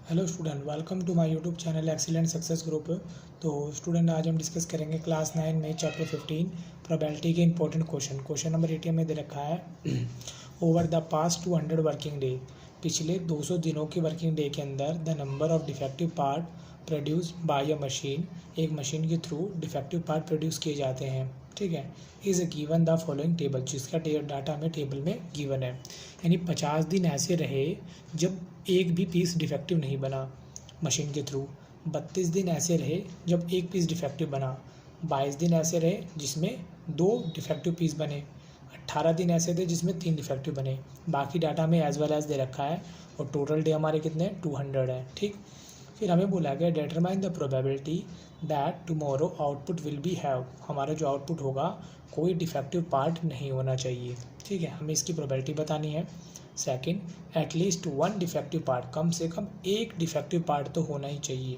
Hello student, welcome to my YouTube channel excellent success group. तो student, आज हम discuss करेंगे क्लास 9 में चैप्टर 15 प्रोबेबिलिटी के इंपॉर्टेंट क्वेश्चन नंबर 80 में दे रखा है। Over the past 200 working day, पिछले 200 दिनों के वर्किंग डे के अंदर the number of defective part produce by a machine, एक मशीन के थ्रू डिफेक्टिव पार्ट प्रोड्यूस किए जाते हैं। ठीक है, is given the following table, जिसका डाटा हमें टेबल में गिवन है। यानी 50 दिन ऐसे रहे जब एक भी पीस डिफेक्टिव नहीं बना मशीन के थ्रू। 32 दिन ऐसे रहे जब एक पीस डिफेक्टिव बना। 22 दिन ऐसे रहे जिसमें 2 डिफेक्टिव पीस बने। 18 दिन ऐसे थे जिसमें 3 डिफेक्टिव बने। बाकी डाटा में एज वेल एज दे रखा है और टोटल डे हमारे कितने 200 है। ठीक, फिर हमें बोला गया determine the probability that tomorrow output will be have, हमारा जो आउटपुट होगा कोई डिफेक्टिव पार्ट नहीं होना चाहिए। ठीक है, हमें इसकी प्रोबेबिलिटी बतानी है। सेकंड, एटलीस्ट 1 डिफेक्टिव पार्ट, कम से कम एक डिफेक्टिव पार्ट तो होना ही चाहिए।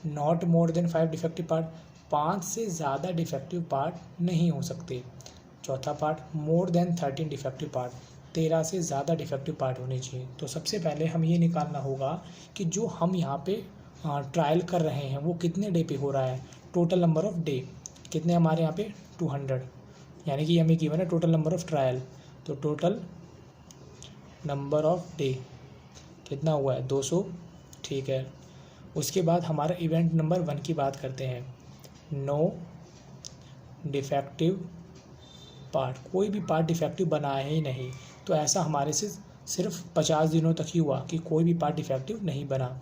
Not more than 5 defective part, 5 से ज़्यादा डिफेक्टिव पार्ट नहीं हो सकते। चौथा part, more than 13 defective part, 13 से ज़्यादा डिफेक्टिव पार्ट होने चाहिए। तो सबसे पहले हम ये निकालना होगा कि जो हम यहाँ पे ट्रायल कर रहे हैं वो कितने डे पे हो रहा है। टोटल नंबर ऑफ डे कितने हमारे यहाँ पे 200, यानी कि हमें गिवन है टोटल नंबर ऑफ ट्रायल। तो टोटल नंबर ऑफ डे कितना हुआ है 200। ठीक है, उसके बाद हमारा इवेंट नंबर 1 की बात करते हैं। नो डिफेक्टिव पार्ट, कोई भी पार्ट डिफेक्टिव बना है ही नहीं। तो ऐसा हमारे से सिर्फ 50 दिनों तक ही हुआ कि कोई भी पार्ट डिफेक्टिव नहीं बना।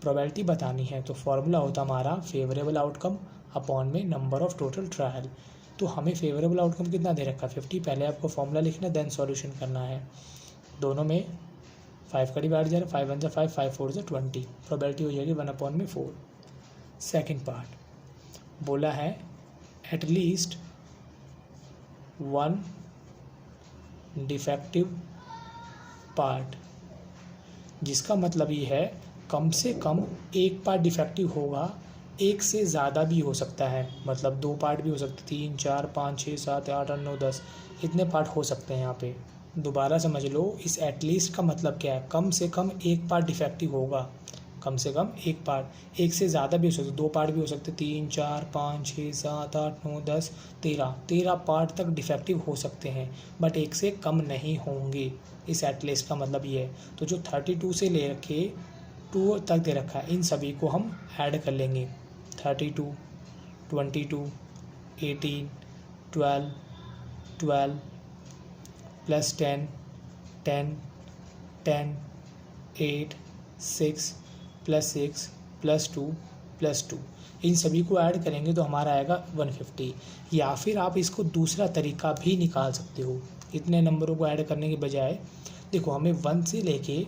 प्रोबेबिलिटी बतानी है तो फॉर्मूला होता हमारा फेवरेबल आउटकम अपॉन में नंबर ऑफ टोटल ट्रायल। तो हमें फेवरेबल आउटकम कितना दे रखा 50। पहले आपको फॉर्मूला लिखना, देन सॉल्यूशन करना है। दोनों में 5 का डिवाइड जा रहा है, 5 1 5, 5 4 20। प्रोबेबिलिटी हो जाएगी 1/4। सेकेंड पार्ट बोला है एटलीस्ट 1 डिफेक्टिव पार्ट, जिसका मतलब ये है कम से कम एक पार्ट डिफेक्टिव होगा। एक से ज़्यादा भी हो सकता है, मतलब 2 पार्ट भी हो सकते, 3 4 5 6 7 8 9 10, इतने पार्ट हो सकते हैं यहाँ पे। दोबारा समझ लो, इस एटलीस्ट का मतलब क्या है, कम से कम एक पार्ट डिफेक्टिव होगा। कम से कम एक पार्ट, एक से ज़्यादा भी हो सकते, 2 पार्ट भी हो सकते, 3 4 5 6 7 8 9 10 13 पार्ट तक डिफेक्टिव हो सकते हैं, बट एक से कम नहीं होंगे। इस एटलीस्ट का मतलब ये है। तो जो 32 से ले रखे 2 तक दे रखा है, इन सभी को हम ऐड कर लेंगे। 32 22 18 12 12 प्लस 10 10 10 8 6 प्लस 6 प्लस 2 प्लस 2, इन सभी को ऐड करेंगे तो हमारा आएगा 150। या फिर आप इसको दूसरा तरीका भी निकाल सकते हो, इतने नंबरों को ऐड करने के बजाय। देखो, हमें 1 से लेके,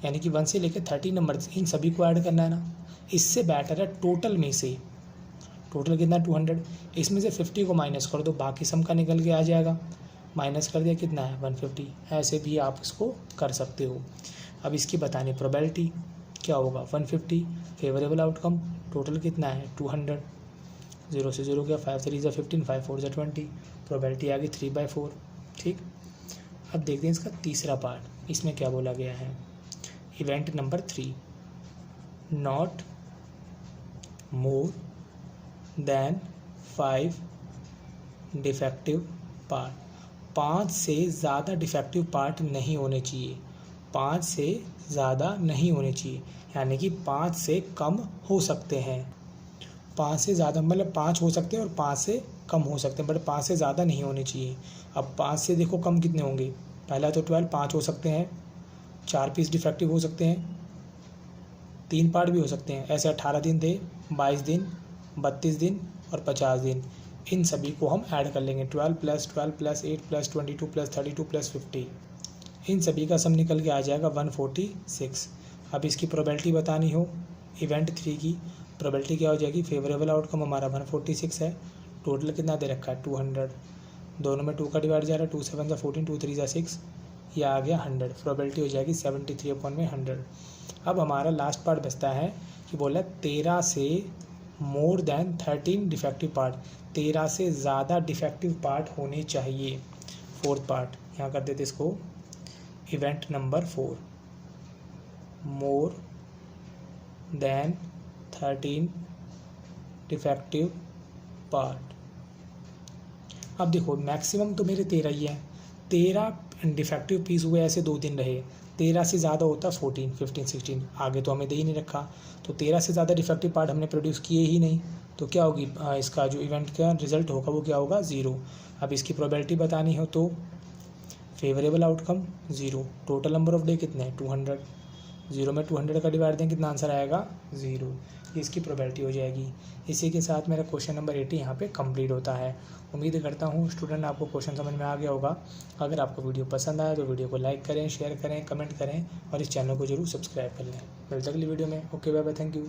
यानी कि 1 से लेके 30 नंबर, इन सभी को ऐड करना है ना। इससे बेटर है टोटल में से, टोटल कितना 200, इसमें से 50 को माइनस कर दो, बाकी सम का निकल के आ जाएगा। माइनस कर दिया, कितना है 150। ऐसे भी आप इसको कर सकते हो। अब इसकी बतानी प्रोबेबिलिटी क्या होगा 150, फेवरेबल आउटकम टोटल कितना है 200। 0 से 0 गया, 5 3 15, 5 4 20, प्रोबेबिलिटी आ गई 3/4। ठीक, अब देखते हैं इसका तीसरा पार्ट, इसमें क्या बोला गया है। Event number 3, not more than 5 defective part, 5 से ज़्यादा डिफेक्टिव पार्ट नहीं होने चाहिए। 5 से ज़्यादा नहीं होने चाहिए, यानी कि 5 से कम हो सकते हैं। 5 से ज़्यादा मतलब 5 हो सकते हैं और 5 से कम हो सकते हैं, बट 5 से ज़्यादा नहीं होने चाहिए। अब 5 से देखो कम कितने होंगे, पहला तो 12, 5 हो सकते हैं, 4 पीस डिफेक्टिव हो सकते हैं, 3 पार्ट भी हो सकते हैं। ऐसे 18 दिन थे, 22 दिन, 32 दिन और 50 दिन, इन सभी को हम ऐड कर लेंगे। 12 + 12 + 8 + 22 + 32 + 50, इन सभी का सम निकल के आ जाएगा 146। अब इसकी प्रोबेबिलिटी बतानी हो इवेंट 3 की, प्रोबेबिलिटी क्या हो जाएगी, फेवरेबल आउटकम हमारा 146 है, टोटल कितना दे रखा है 200। दोनों में 2 का डिवाइड जा रहा है, 2 7 14, 2 3 6, ये आ गया 100। प्रोबेबिलिटी हो जाएगी 73/100। अब हमारा लास्ट पार्ट बचता है कि बोला 13 से मोर देन 13 डिफेक्टिव पार्ट, 13 से ज़्यादा डिफेक्टिव पार्ट होने चाहिए। फोर्थ पार्ट यहाँ कर देते इसको, event number 4, more than 13 defective part. अब देखो मैक्सिमम तो मेरे 13 ही है, 13 डिफेक्टिव पीस हुए, ऐसे 2 दिन रहे, 13 से ज़्यादा होता 14, 15, 16, आगे तो हमें दे ही नहीं रखा, तो 13 से ज़्यादा डिफेक्टिव पार्ट हमने प्रोड्यूस किए ही नहीं, तो क्या होगी इसका जो इवेंट का रिजल्ट होगा वो क्या होगा 0। अब इसकी प्रोबेबिलिटी बतानी हो तो favourable outcome 0, total number of day कितने 200, 0 में 200 का डिवाइड दें कितना आंसर आएगा 0, ये इसकी प्रोबेबिलिटी हो जाएगी। इसी के साथ मेरा क्वेश्चन नंबर 80 यहाँ पे कंप्लीट होता है। उम्मीद करता हूँ स्टूडेंट आपको क्वेश्चन समझ में आ गया होगा। अगर आपको वीडियो पसंद आए तो वीडियो को लाइक करें, शेयर करें, कमेंट करें और इस चैनल को जरूर सब्सक्राइब कर लें। मिलते अगली वीडियो में। Okay bye bye, thank you.